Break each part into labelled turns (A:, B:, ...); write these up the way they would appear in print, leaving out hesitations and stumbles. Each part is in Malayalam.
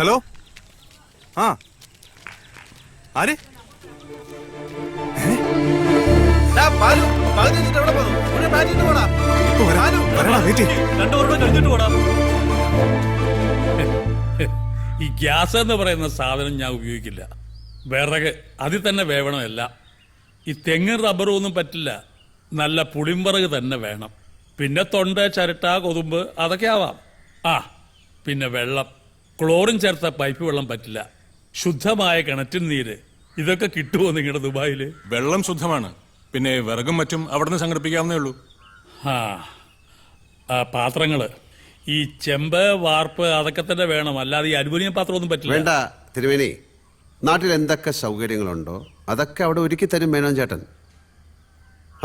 A: ഹലോ. ആ ആര്?
B: ഈ ഗ്യാസ് എന്ന് പറയുന്ന സാധനം ഞാൻ ഉപയോഗിക്കില്ല. വിറക് അതിൽ തന്നെ വേവണമല്ല. ഈ തെങ്ങും റബ്ബറും ഒന്നും പറ്റില്ല. നല്ല പുളിമ്പറക് തന്നെ വേണം. പിന്നെ തൊണ്ട, ചിരട്ട, കൊതുമ്പ് അതൊക്കെ ആവാം. ആ പിന്നെ വെള്ളം, ക്ലോറിൻ ചേർത്ത പൈപ്പ് വെള്ളം പറ്റില്ല. ശുദ്ധമായ കിണറ്റിൻ നീര് ഇതൊക്കെ കിട്ടുമോ നിങ്ങളുടെ ദുബായില്?
C: വെള്ളം ശുദ്ധമാണ്. പിന്നെ വിറകും മറ്റും അവിടുന്ന് സംഘടിപ്പിക്കാവുന്നേ ഉള്ളൂ.
B: ആ പാത്രങ്ങള് ഈ ചെമ്പ്, വാർപ്പ് അതൊക്കെ തന്നെ വേണം. അല്ലാതെ ഈ അലുമിനിയം പാത്രം ഒന്നും പറ്റില്ല.
D: വേണ്ട തിരുമേനി, നാട്ടിൽ എന്തൊക്കെ സൗകര്യങ്ങളുണ്ടോ അതൊക്കെ അവിടെ ഒരുക്കി തരും മേനോൻ ചേട്ടൻ.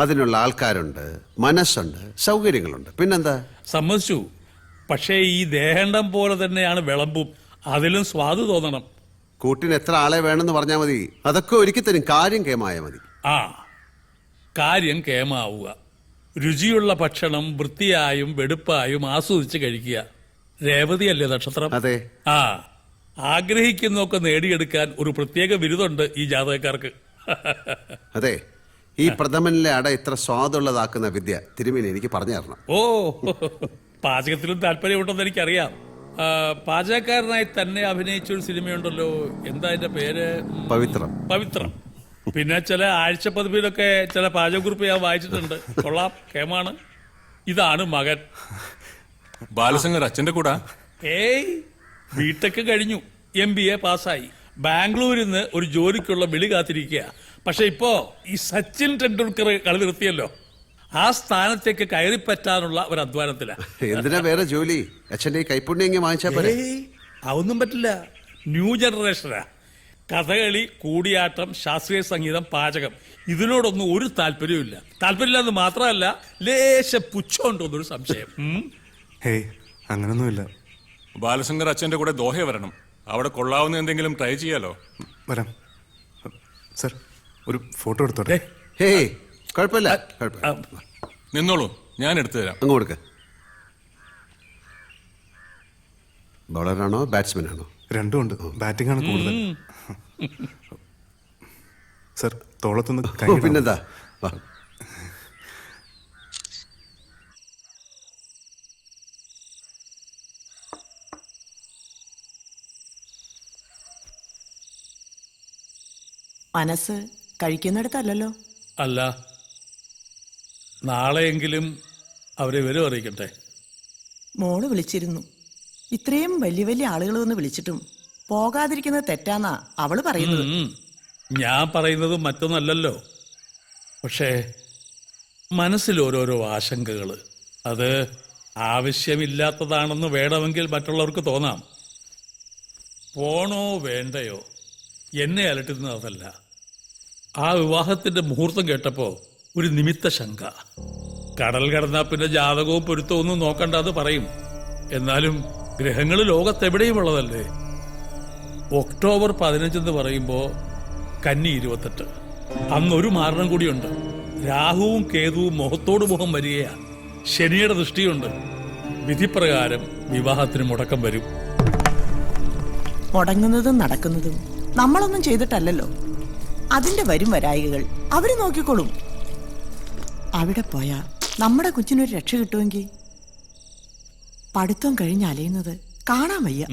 D: അതിനുള്ള ആൾക്കാരുണ്ട്, മനസ്സുണ്ട്, സൗകര്യങ്ങളുണ്ട്. പിന്നെന്താ?
B: സമ്മതിച്ചു. പക്ഷേ ഈ ദേഹണ്ഡം പോലെ തന്നെയാണ് വിളമ്പും. അതിലും സ്വാദ് തോന്നണം.
D: കൂട്ടിന് എത്ര ആളെ വേണമെന്ന് പറഞ്ഞാൽ മതി, അതൊക്കെ ഒരുക്കി തരും. കാര്യം കേമായ മതി.
B: ആ കാര്യം കേമാവുക. രുചിയുള്ള ഭക്ഷണം വൃത്തിയായും വെടുപ്പായും ആസ്വദിച്ച് കഴിക്കുക. രേവതിയല്ലേ നക്ഷത്രം?
D: അതെ.
B: ആ ആഗ്രഹിക്കുന്നൊക്കെ നേടിയെടുക്കാൻ ഒരു പ്രത്യേക ബിരുദമുണ്ട് ഈ ജാതകക്കാർക്ക്.
D: അതെ, ഈ പ്രഥമനിലെ അട ഇത്ര സ്വാദുള്ളതാക്കുന്ന വിദ്യ തിരുമേനി എനിക്ക് പറഞ്ഞു തരണം.
B: ഓ പാചകത്തിലും താല്പര്യമുണ്ടെന്ന് എനിക്കറിയാം. പാചകക്കാരനായി തന്നെ അഭിനയിച്ചൊരു സിനിമയുണ്ടല്ലോ, എന്താ അതിന്റെ പേര്?
D: പവിത്രം.
B: പവിത്രം. പിന്നെ ചില ആഴ്ചപ്പതിപ്പിലൊക്കെ ചില പാചകക്കുറിപ്പ് ഞാൻ വായിച്ചിട്ടുണ്ട്. കൊള്ളാം, കേമാണ്. ഇതാണ് മകൻ
C: ബാലശങ്കർ. അച്ഛന്റെ കൂടെ?
B: ഏയ്, ബിടെക് കഴിഞ്ഞു, MBA പാസ്സായി. ബാംഗ്ലൂരിൽ നിന്ന് ഒരു ജോലിക്കുള്ള വിളി കാത്തിരിക്കുക. പക്ഷെ ഇപ്പോ ഈ സച്ചിൻ ടെണ്ടുൽക്കർ കളി നിർത്തിയല്ലോ, ആ സ്ഥാനത്തേക്ക് കയറിപ്പറ്റാനുള്ള ഒരു അധ്വാനത്തിലാണ്.
D: എന്തിനാ വേറെ ജോലി? അച്ഛൻ്റെ ഈ കൈപ്പുണ്യെങ്കിൽ വാങ്ങിച്ചാൽ പോലെ.
B: അതൊന്നും പറ്റില്ല. ന്യൂ ജനറേഷനാ. കഥകളി, കൂടിയാട്ടം, ശാസ്ത്രീയ സംഗീതം, പാചകം ഇതിനോടൊന്നും ഒരു താല്പര്യമില്ല. താല്പര്യമില്ലെന്ന് മാത്രമല്ല, ലേശ പുച്ഛമുണ്ടോന്നൊരു സംശയം.
A: ഹേയ്, അങ്ങനൊന്നുമില്ല.
C: ബാലശങ്കർ അച്ഛന്റെ കൂടെ ദോഹ വരണം. അവിടെ കൊള്ളാവുന്ന എന്തെങ്കിലും ട്രൈ ചെയ്യാലോ.
A: വരാം സർ. ഒരു ഫോട്ടോ എടുത്തോട്ടെ?
D: ഹേയ്, കുഴപ്പമില്ല കുഴപ്പമില്ല.
C: നിന്നോളൂ, ഞാൻ എടുത്തു തരാം.
D: അങ്ങ് കൊടുക്ക. ബോളറാണോ ബാറ്റ്സ്മാൻ ആണോ?
A: രണ്ടും ഉണ്ട്. ബാറ്റിംഗ് ആണ് കൂടുതൽ. സർ, തോളത്തൊന്ന് കൈ.
D: പിന്നെന്താ, വാ.
E: മനസ്സ് കഴിക്കുന്നിടത്തല്ലോ.
B: അല്ല, നാളെയെങ്കിലും അവരെ വിവരം അറിയിക്കട്ടെ.
E: മോള് വിളിച്ചിരുന്നു. ഇത്രയും വലിയ വലിയ ആളുകൾ വന്ന് വിളിച്ചിട്ടും പോകാതിരിക്കുന്നത് തെറ്റാന്നാ അവള് പറയുന്നത്.
B: ഞാൻ പറയുന്നത് മറ്റൊന്നല്ലല്ലോ. പക്ഷേ മനസ്സിൽ ഓരോരോ ആശങ്കകൾ. അത് ആവശ്യമില്ലാത്തതാണെന്ന് വേണമെങ്കിൽ മറ്റുള്ളവർക്ക് തോന്നാം. പോണോ വേണ്ടയോ എന്നെ അലട്ടുന്നത് അതല്ല. ആ വിവാഹത്തിന്റെ മുഹൂർത്തം കേട്ടപ്പോൾ ഒരു നിമിത്ത ശങ്ക. കടൽ കടന്നാൽ പിന്നെ ജാതകവും പൊരുത്തവും ഒന്നും നോക്കണ്ടെന്ന് പറയും. എന്നാലും ഗ്രഹങ്ങൾ ലോകത്തെവിടെയും ഉള്ളതല്ലേ. ഒക്ടോബർ 15 പറയുമ്പോൾ കന്നി 28. അന്നൊരു മാരണം കൂടിയുണ്ട്. രാഹുവും കേതുവും മുഖത്തോട് മുഖം വരികയാണ്. ശനിയുടെ ദൃഷ്ടിയുണ്ട്. വിധിപ്രകാരം വിവാഹത്തിന് മുടക്കം വരും.
E: മുടങ്ങുന്നതും നടക്കുന്നതും നമ്മളൊന്നും ചെയ്തിട്ടല്ലല്ലോ. അതിന്റെ വരും വരായികൾ അവര് നോക്കിക്കോളും. അവിടെ പോയാ നമ്മുടെ കൊച്ചിനൊരു രക്ഷ കിട്ടുമെങ്കിൽ പഠിത്തം കഴിഞ്ഞ് അലയുന്നത് കാണാൻ വയ്യ.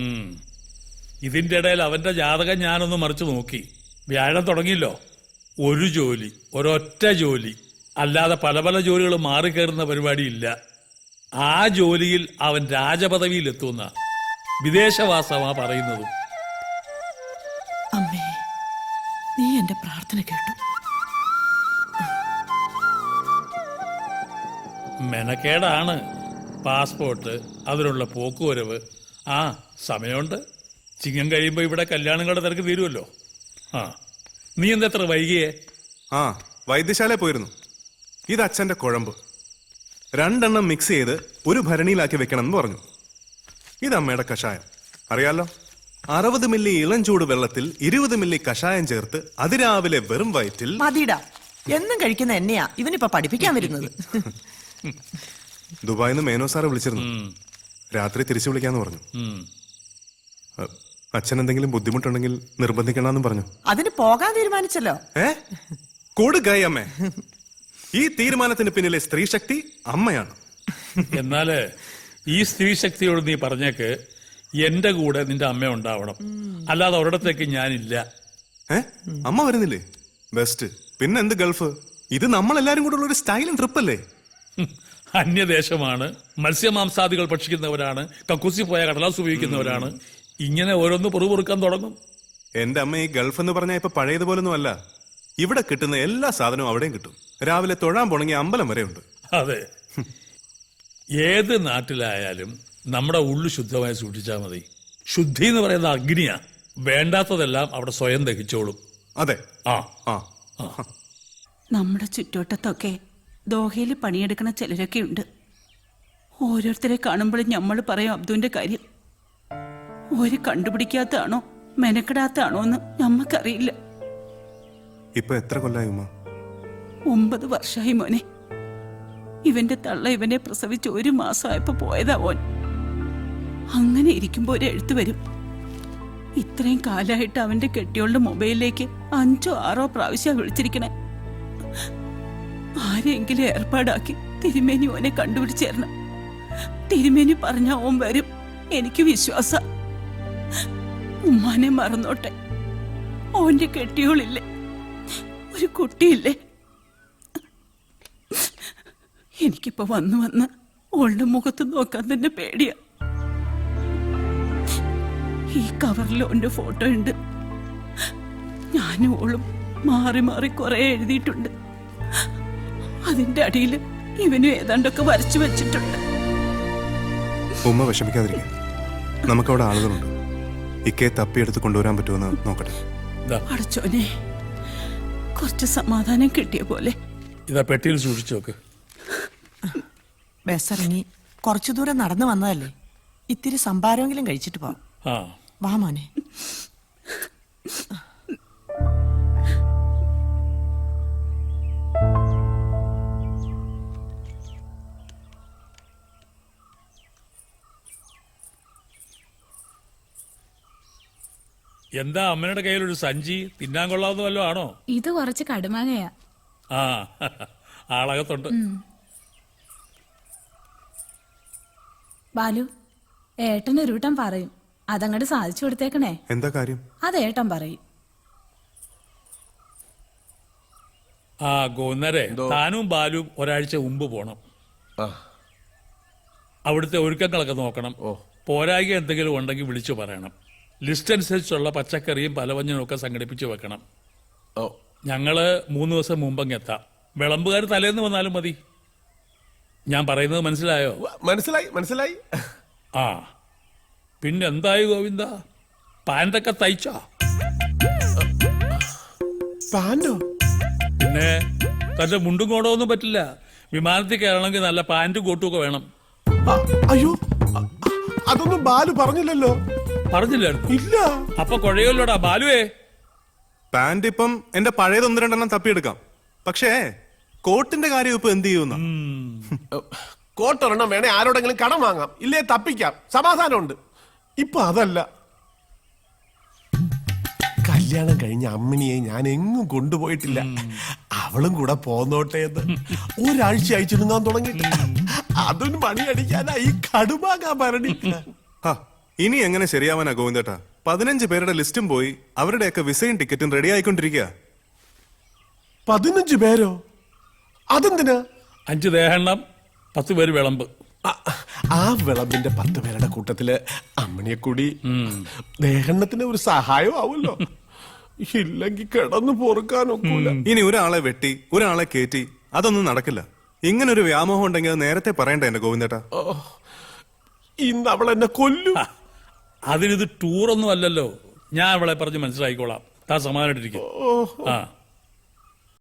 B: ഇതിന്റെ ഇടയിൽ അവന്റെ ജാതകം ഞാനൊന്ന് മറിച്ച് നോക്കി. വ്യാഴം തുടങ്ങിയല്ലോ. ഒരു ജോലി, ഒരൊറ്റ ജോലി, അല്ലാതെ പല പല ജോലികൾ മാറിക്കയറുന്ന പരിപാടിയില്ല. ആ ജോലിയിൽ അവൻ രാജപദവിയിൽ എത്തുന്ന വിദേശവാസമാ പറയുന്നതും.
E: അമ്മേ, നീ എന്റെ പ്രാർത്ഥന കേട്ടു.
B: മെനക്കേടാണ്. പാസ്പോർട്ട്, അതിനുള്ള പോക്കുവരവ്. ആ സമയമുണ്ട്. ചിങ്ങം കഴിയുമ്പോൾ ഇവിടെ കല്യാണങ്ങളുടെ തിരക്ക് തീരുമല്ലോ. ആ നീ എന്താ എത്ര വൈകിയേ?
A: ആ, വൈദ്യശാല പോയിരുന്നു. ഇത് അച്ഛൻ്റെ കുഴമ്പ്. 2 എണ്ണം മിക്സ് ചെയ്ത് ഒരു ഭരണിയിലാക്കി വെക്കണം എന്ന് പറഞ്ഞു. ഇത് അമ്മയുടെ കഷായം. അറിയാലോ, 60 മില്ലി ഇളം ചൂട് വെള്ളത്തിൽ 20 മില്ലി കഷായം ചേർത്ത് അതിരാവിലെ വെറും വയറ്റിൽ.
E: മതിടാ, എന്നും കഴിക്കുന്ന എന്നെയാ ഇവനിപ്പോ പഠിപ്പിക്കാൻ വരുന്നത്.
A: ദുബായിന്ന് മേനോ സാറെ വിളിച്ചിരുന്നു. രാത്രി തിരിച്ചു വിളിക്കാന്ന് പറഞ്ഞു. അച്ഛൻ എന്തെങ്കിലും ബുദ്ധിമുട്ടുണ്ടെങ്കിൽ നിർബന്ധിക്കണമെന്നും പറഞ്ഞു.
E: അതിന് പോകാൻ തീരുമാനിച്ചല്ലോ.
A: കൊടുക്കായി അമ്മേ. ഈ തീരുമാനത്തിന് പിന്നിലെ സ്ത്രീശക്തി അമ്മയാണ്.
B: എന്നാല് ഈ സ്ത്രീ ശക്തിയോട് നീ പറഞ്ഞേക്ക് എന്റെ കൂടെ നിന്റെ അമ്മ ഉണ്ടാവണം, അല്ലാതെ ഒരിടത്തേക്ക് ഞാനില്ല.
A: അമ്മ വരുന്നില്ലേ? ബെസ്റ്റ്. പിന്നെ എന്ത് ഗൾഫ്? ഇത് നമ്മളെല്ലാരും കൂടെ ഉള്ള ഒരു സ്റ്റൈലും ട്രിപ്പ് അല്ലേ?
B: അന്യദേശമാണ്, മത്സ്യമാംസാദികൾ ഭക്ഷിക്കുന്നവരാണ്, കക്കൂസി പോയ കടലാസ് ഉപയോഗിക്കുന്നവരാണ്. ഇങ്ങനെ ഓരോന്ന് പൊറുപൊറുക്കാൻ തുടങ്ങും.
A: എന്റെ അമ്മ ഈ ഗൾഫ് എന്ന് പറഞ്ഞാൽ ഇപ്പൊ പഴയതുപോലൊന്നും അല്ല. ഇവിടെ കിട്ടുന്ന എല്ലാ സാധനവും അവിടെയും കിട്ടും. രാവിലെ തൊഴാൻ പോണെങ്കിൽ അമ്പലം വരെ ഉണ്ട്.
B: അതെ, ഏത് നാട്ടിലായാലും നമ്മുടെ ഉള്ളു ശുദ്ധമായി സൂക്ഷിച്ചാൽ മതി. ശുദ്ധി എന്ന് പറയുന്ന അഗ്നിയാ. വേണ്ടാത്തതെല്ലാം അവിടെ സ്വയം ദഹിച്ചോളും.
A: അതെ.
B: ആ
A: ആ
F: നമ്മുടെ ചുറ്റുവട്ടത്തൊക്കെ ദോഹയിൽ പണിയെടുക്കുന്ന ചിലരൊക്കെ ഉണ്ട്. ഓരോരുത്തരെ കാണുമ്പോഴും നമ്മൾ പറയും അബ്ദുവിന്റെ കാര്യം. ഒരു കണ്ടുപിടിക്കാത്തതാണോ മെനക്കെടാത്താണോ എന്ന് നമ്മക്കറിയില്ല.
A: ഇപ്പൊ എത്ര കൊല്ലായി ഉമ്മ?
F: 9 വർഷമായി മോനെ. ഇവന്റെ തള്ള ഇവനെ പ്രസവിച്ച് 1 മാസമായപ്പോ പോയതാ ഓൻ. അങ്ങനെ ഇരിക്കുമ്പോ ഒരു എഴുത്ത് വരും. ഇത്രയും കാലമായിട്ട് അവന്റെ കെട്ടിയോളുടെ മൊബൈലിലേക്ക് 5ഓ 6ഓ പ്രാവശ്യം വിളിച്ചിരിക്കണേ. ആരെങ്കിലും ഏർപ്പാടാക്കി തിരുമേനി ഓനെ കണ്ടുപിടിച്ചേരണം. തിരുമേനി പറഞ്ഞ ഓൻ വരും, എനിക്ക് വിശ്വാസ. ഉമ്മാനെ മറന്നോട്ടെ, ഓന്റെ കെട്ടിയോളില്ലേ, ഒരു കുട്ടിയില്ലേ. എനിക്കിപ്പോ വന്ന് വന്ന് ഓളുടെ മുഖത്ത് നോക്കാൻ തന്നെ പേടിയാ. ഈ കവറിൽ ഓന്റെ ഫോട്ടോ ഉണ്ട്. ഞാനും ഓളും മാറി മാറി കുറെ എഴുതിയിട്ടുണ്ട്. അതിന്റെ അടിയിൽ ഇവനും ഏതാണ്ടൊക്കെ വരച്ചു വെച്ചിട്ടുണ്ട്.
A: ഉമ്മ വിഷമിക്കാതിരിക്കുക. നമുക്കവിടെ ആളുകളുണ്ട്. ഇക്കയെ തപ്പിയെടുത്ത് കൊണ്ടുവരാൻ പറ്റുമെന്ന് നോക്കട്ടെ.
F: അടച്ചോനെ, കുറച്ച് സമാധാനം കിട്ടിയ പോലെ.
B: ഇതാ പെട്ടിയിൽ സൂക്ഷിച്ചു നോക്ക്.
E: ബസ് ഇറങ്ങി കുറച്ചു ദൂരം നടന്നു വന്നതല്ലേ, ഇത്തിരി സംഭാരമെങ്കിലും കഴിച്ചിട്ട് പോവാം.
B: ആ
E: വാ മോനെ.
B: എന്താ അമ്മയുടെ കയ്യിലൊരു സഞ്ചി? തിന്നാൻ കൊള്ളാവുന്ന വല്ലതും ആണോ?
G: ഇത് കുറച്ച് കടുമാങ്ങയാ.
B: ആ ആളകത്തുണ്ട്.
G: ബാലു, ഏട്ടൻ ഒരു വട്ടം പറയും, അതങ്ങോട്ട് സാധിച്ചു കൊടുത്തേക്കണേ.
A: എന്താ കാര്യം?
G: അത് ഏട്ടൻ പറയും.
B: ആ ഗോന്നരെ, താനും ബാലും ഒരാഴ്ച മുമ്പ് പോണം. അവിടുത്തെ ഒരുക്കങ്ങളൊക്കെ നോക്കണം. പോരായ്ക എന്തെങ്കിലും ഉണ്ടെങ്കിൽ വിളിച്ചു പറയണം. ലിസ്റ്റ് അനുസരിച്ചുള്ള പച്ചക്കറിയും പലവഞ്ഞനും ഒക്കെ സംഘടിപ്പിച്ചു വെക്കണം. ഞങ്ങള് 3 ദിവസം മുമ്പങ്ങ് എത്താം. വിളമ്പുകാർ തലേന്ന് വന്നാലും മതി. ഞാൻ പറയുന്നത് മനസ്സിലായോ?
H: മനസ്സിലായി മനസ്സിലായി.
B: ആ പിന്നെന്തായി ഗോവിന്ദ, പാൻറ്റൊക്കെ തയ്ച്ചോ?
H: പാൻറ്റോ?
B: പിന്നെ തന്റെ മുണ്ടും കോടൊന്നും പറ്റില്ല. വിമാനത്തിൽ കയറണമെങ്കിൽ നല്ല പാൻറ്റും കോട്ടും ഒക്കെ വേണം.
H: അയ്യോ, അതൊന്നും ബാലു പറഞ്ഞില്ലല്ലോ.
B: പറഞ്ഞില്ലായിരുന്നു?
H: ഇല്ല.
B: അപ്പൊ കുഴയല്ലോടാ ബാലുവേ.
A: പാന്റ് ഇപ്പം എന്റെ പഴയത് 1-2 തപ്പിയെടുക്കാം. പക്ഷേ കോട്ടിന്റെ കാര്യം ഇപ്പൊ എന്ത് ചെയ്യുന്ന?
H: കോട്ടൊരെണ്ണം വേണേ ആരോടെങ്കിലും കടം വാങ്ങാം, ഇല്ലേ തപ്പിക്കാം, സമാധാനമുണ്ട്. ഇപ്പൊ അതല്ല. കല്യാണം കഴിഞ്ഞ അമ്മിനിയെ ഞാൻ എങ്ങും കൊണ്ടുപോയിട്ടില്ല. അവളും കൂടെ പോന്നോട്ടെ എന്ന് ഒരാഴ്ച അയച്ചിരുന്നാൻ തുടങ്ങിട്ട് അതിന് മണിയടിക്കാനായി കടുമാകാൻ ഭരണി.
A: ഇനി എങ്ങനെ ശരിയാവാനാ ഗോവിന്ദേട്ടാ? 15 പേരുടെ ലിസ്റ്റും പോയി, അവരുടെയൊക്കെ വിസയും ടിക്കറ്റും റെഡി ആയിക്കൊണ്ടിരിക്കുക.
H: 15 പേരോ? അതെന്തിനാ?
B: 5 ദേഹെണ്ണം, 10 പേര് വിളമ്പ്.
H: ആ വിളമ്പിന്റെ 10 പേരുടെ കൂട്ടത്തില് അമ്മണിയെ കൂടി ദേഹണ്ണത്തിന് ഒരു സഹായം ആവുമല്ലോ. ഇല്ലെങ്കിൽ കിടന്നു പൊറുക്കാനൊക്കൂല.
A: ഇനി ഒരാളെ വെട്ടി ഒരാളെ കേറ്റി അതൊന്നും നടക്കില്ല. ഇങ്ങനൊരു വ്യാമോഹം ഉണ്ടെങ്കിൽ അത് നേരത്തെ പറയണ്ടേ എന്റെ ഗോവിന്ദേട്ടാ?
H: ഇന്ന് അവൾ എന്നെ കൊല്ലും.
B: അതിനിത് ടൂറൊന്നും അല്ലല്ലോ. ഞാൻ അവളെ പറഞ്ഞ് മനസ്സിലാക്കിക്കോളാം. താ സമാധാനായിട്ടിരിക്കും. ആ